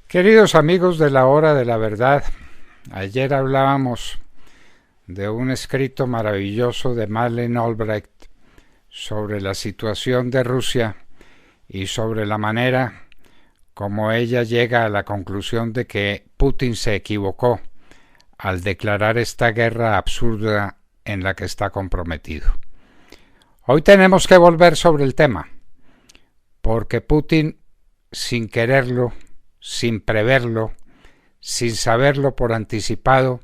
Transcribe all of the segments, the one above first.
Queridos amigos de la Hora de la Verdad, ayer hablábamos de un escrito maravilloso de Madeleine Albright sobre la situación de Rusia y sobre la manera como ella llega a la conclusión de que Putin se equivocó al declarar esta guerra absurda en la que está comprometido. Hoy tenemos que volver sobre el tema, porque Putin, sin quererlo, sin preverlo, sin saberlo por anticipado,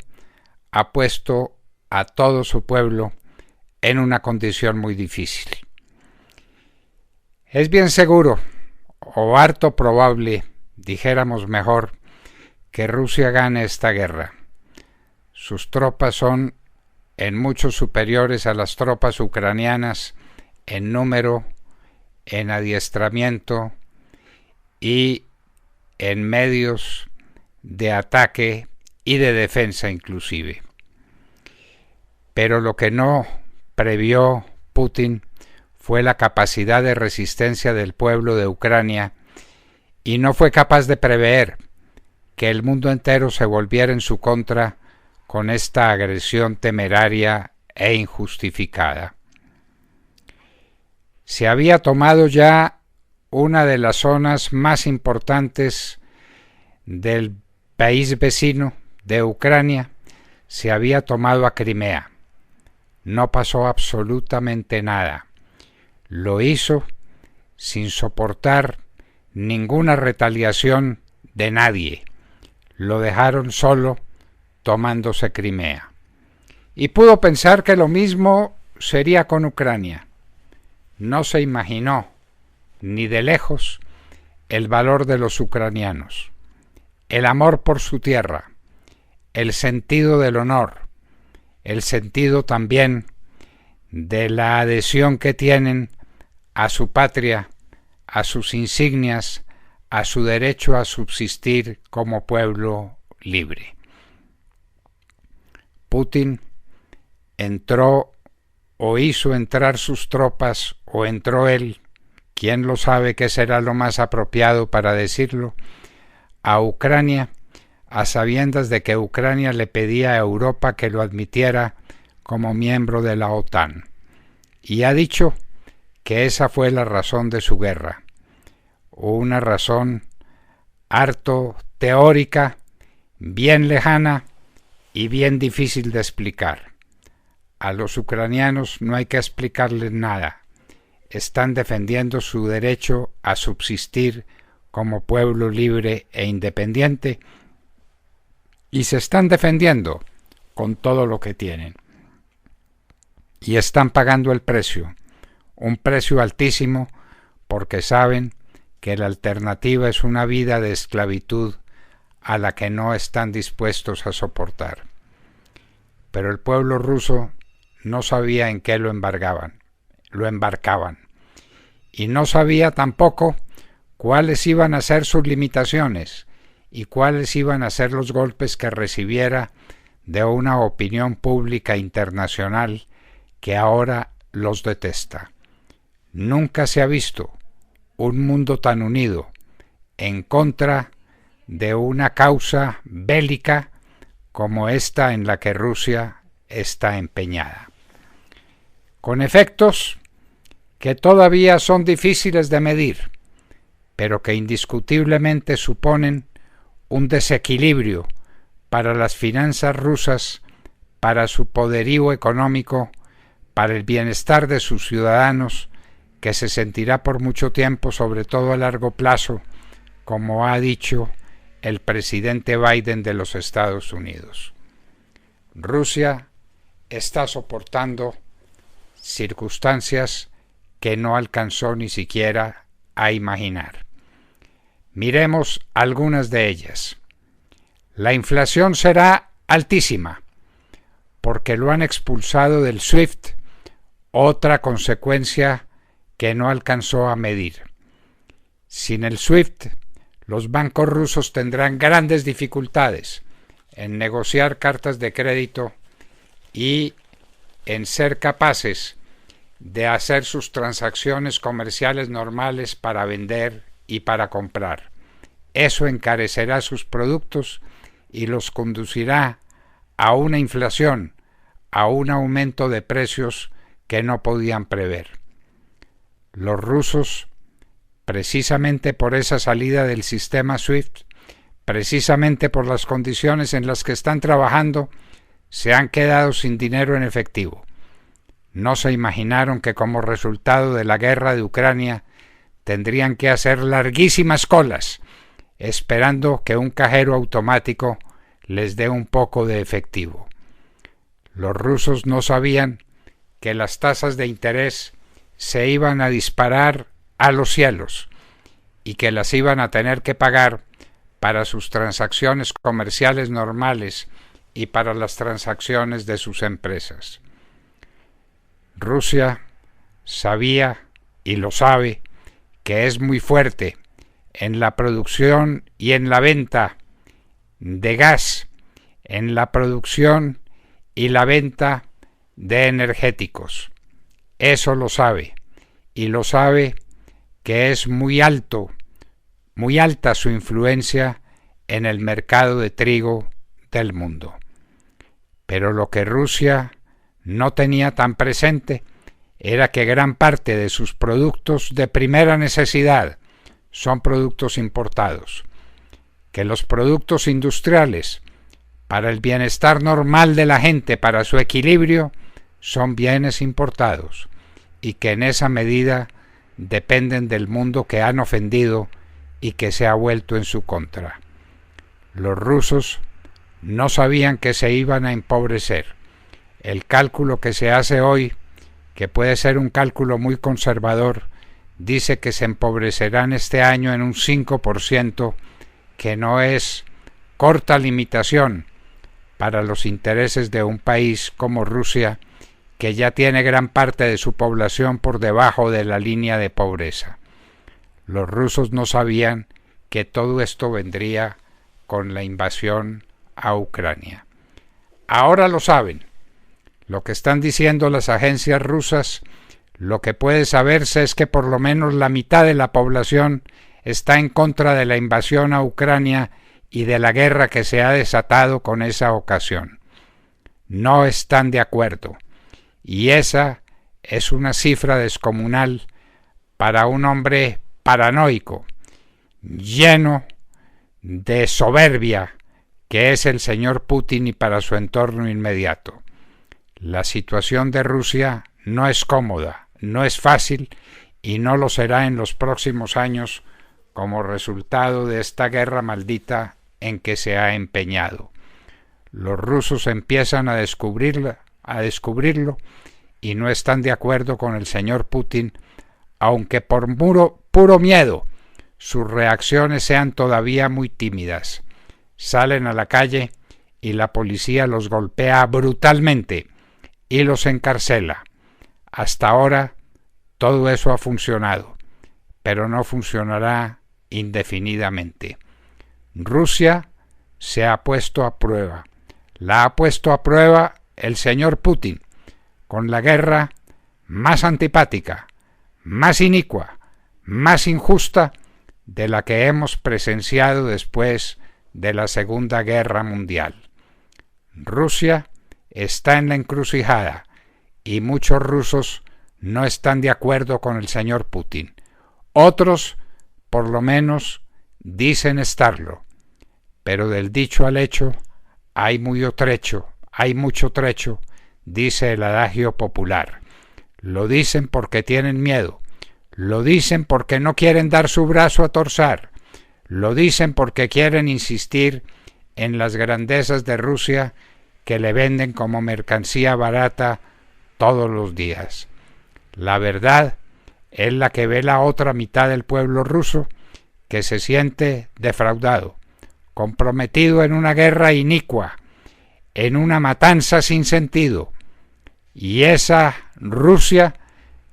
ha puesto a todo su pueblo en una condición muy difícil. Es bien seguro, o harto probable, dijéramos mejor, que Rusia gane esta guerra. Sus tropas son en mucho superiores a las tropas ucranianas en número, en adiestramiento y en medios de ataque y de defensa inclusive. Pero lo que no previó Putin fue la capacidad de resistencia del pueblo de Ucrania y no fue capaz de prever que el mundo entero se volviera en su contra con esta agresión temeraria e injustificada. Se había tomado ya una de las zonas más importantes del país vecino de Ucrania, se había tomado a Crimea. No pasó absolutamente nada. Lo hizo sin soportar ninguna retaliación de nadie. Lo dejaron solo tomándose Crimea. Y pudo pensar que lo mismo sería con Ucrania. No se imaginó ni de lejos el valor de los ucranianos, el amor por su tierra, el sentido del honor, el sentido también de la adhesión que tienen a su patria, a sus insignias, a su derecho a subsistir como pueblo libre. Putin entró o hizo entrar sus tropas o entró él, quién lo sabe qué será lo más apropiado para decirlo, a Ucrania, a sabiendas de que Ucrania le pedía a Europa que lo admitiera como miembro de la OTAN. Y ha dicho que esa fue la razón de su guerra, una razón harto teórica, bien lejana y bien difícil de explicar. A los ucranianos no hay que explicarles nada. Están defendiendo su derecho a subsistir como pueblo libre e independiente y se están defendiendo con todo lo que tienen. Y están pagando el precio, un precio altísimo, porque saben que la alternativa es una vida de esclavitud a la que no están dispuestos a soportar. Pero el pueblo ruso no sabía en qué lo embarcaban, y no sabía tampoco cuáles iban a ser sus limitaciones y cuáles iban a ser los golpes que recibiera de una opinión pública internacional que ahora los detesta. Nunca se ha visto un mundo tan unido en contra de una causa bélica como esta en la que Rusia está empeñada, con efectos que todavía son difíciles de medir, pero que indiscutiblemente suponen un desequilibrio para las finanzas rusas, para su poderío económico, para el bienestar de sus ciudadanos, que se sentirá por mucho tiempo, sobre todo a largo plazo, como ha dicho el presidente Biden de los Estados Unidos. Rusia está soportando circunstancias que no alcanzó ni siquiera a imaginar. Miremos algunas de ellas. La inflación será altísima, porque lo han expulsado del SWIFT, otra consecuencia que no alcanzó a medir. Sin el SWIFT, los bancos rusos tendrán grandes dificultades en negociar cartas de crédito y en ser capaces de hacer sus transacciones comerciales normales para vender y para comprar. Eso encarecerá sus productos y los conducirá a una inflación, a un aumento de precios que no podían prever. Los rusos, precisamente por esa salida del sistema SWIFT, precisamente por las condiciones en las que están trabajando, se han quedado sin dinero en efectivo. No se imaginaron que como resultado de la guerra de Ucrania tendrían que hacer larguísimas colas, esperando que un cajero automático les dé un poco de efectivo. Los rusos no sabían que las tasas de interés se iban a disparar a los cielos y que las iban a tener que pagar para sus transacciones comerciales normales y para las transacciones de sus empresas. Rusia sabía y lo sabe que es muy fuerte en la producción y en la venta de gas, en la producción y la venta de energéticos. Eso lo sabe, y lo sabe que es muy alta su influencia en el mercado de trigo del mundo. Pero lo que Rusia no tenía tan presente era que gran parte de sus productos de primera necesidad son productos importados, que los productos industriales, para el bienestar normal de la gente, para su equilibrio, son bienes importados, y que en esa medida dependen del mundo que han ofendido y que se ha vuelto en su contra. Los rusos no sabían que se iban a empobrecer. El cálculo que se hace hoy, que puede ser un cálculo muy conservador, dice que se empobrecerán este año en un 5%, que no es corta limitación para los intereses de un país como Rusia, que ya tiene gran parte de su población por debajo de la línea de pobreza. Los rusos no sabían que todo esto vendría con la invasión a Ucrania. Ahora lo saben. Lo que están diciendo las agencias rusas, lo que puede saberse es que por lo menos la mitad de la población está en contra de la invasión a Ucrania y de la guerra que se ha desatado con esa ocasión. No están de acuerdo. Y esa es una cifra descomunal para un hombre paranoico, lleno de soberbia, que es el señor Putin, y para su entorno inmediato. La situación de Rusia no es cómoda, no es fácil y no lo será en los próximos años como resultado de esta guerra maldita en que se ha empeñado. Los rusos empiezan a descubrirlo y no están de acuerdo con el señor Putin, aunque por puro miedo sus reacciones sean todavía muy tímidas. Salen a la calle y la policía los golpea brutalmente y los encarcela. Hasta ahora todo eso ha funcionado, pero no funcionará indefinidamente. Rusia se ha puesto a prueba. La ha puesto a prueba el señor Putin con la guerra más antipática, más inicua, más injusta de la que hemos presenciado después de la Segunda Guerra Mundial. Rusia está en la encrucijada y muchos rusos no están de acuerdo con el señor Putin. Otros, por lo menos, dicen estarlo, pero del dicho al hecho hay mucho trecho, dice el adagio popular. Lo dicen porque tienen miedo, lo dicen porque no quieren dar su brazo a torcer, lo dicen porque quieren insistir en las grandezas de Rusia que le venden como mercancía barata todos los días. La verdad es la que ve la otra mitad del pueblo ruso, que se siente defraudado, comprometido en una guerra inicua, en una matanza sin sentido, y esa Rusia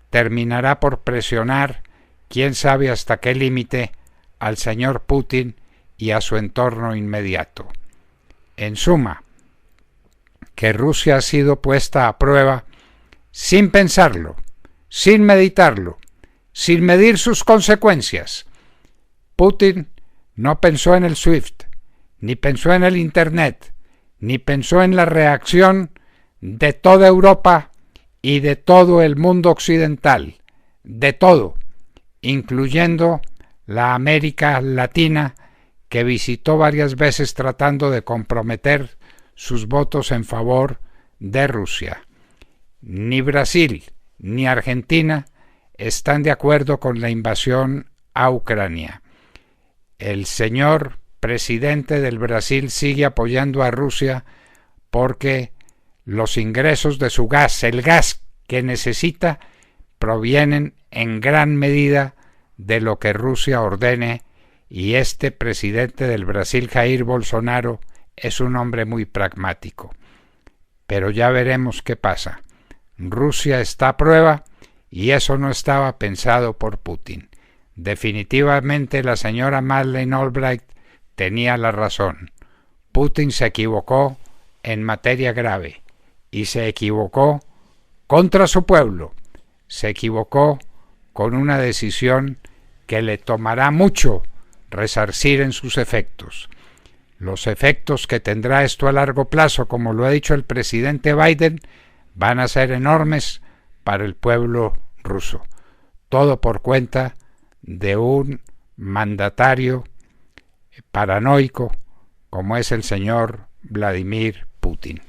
terminará por presionar, quién sabe hasta qué límite, al señor Putin y a su entorno inmediato. En suma, que Rusia ha sido puesta a prueba sin pensarlo, sin meditarlo, sin medir sus consecuencias. Putin No pensó en el SWIFT, ni pensó en el Internet, ni pensó en la reacción de toda Europa y de todo el mundo occidental, de todo, incluyendo la América Latina, que visitó varias veces tratando de comprometer sus votos en favor de Rusia. Ni Brasil ni Argentina están de acuerdo con la invasión a Ucrania. El señor presidente del Brasil sigue apoyando a Rusia porque los ingresos de su gas, el gas que necesita, provienen en gran medida de lo que Rusia ordene, y este presidente del Brasil, Jair Bolsonaro, es un hombre muy pragmático. Pero ya veremos qué pasa. Rusia está a prueba y eso no estaba pensado por Putin. Definitivamente la señora Madeleine Albright tenía la razón. Putin se equivocó en materia grave y se equivocó contra su pueblo. Se equivocó con una decisión que le tomará mucho resarcir en sus efectos. Los efectos que tendrá esto a largo plazo, como lo ha dicho el presidente Biden, van a ser enormes para el pueblo ruso. Todo por cuenta de un mandatario paranoico como es el señor Vladimir Putin.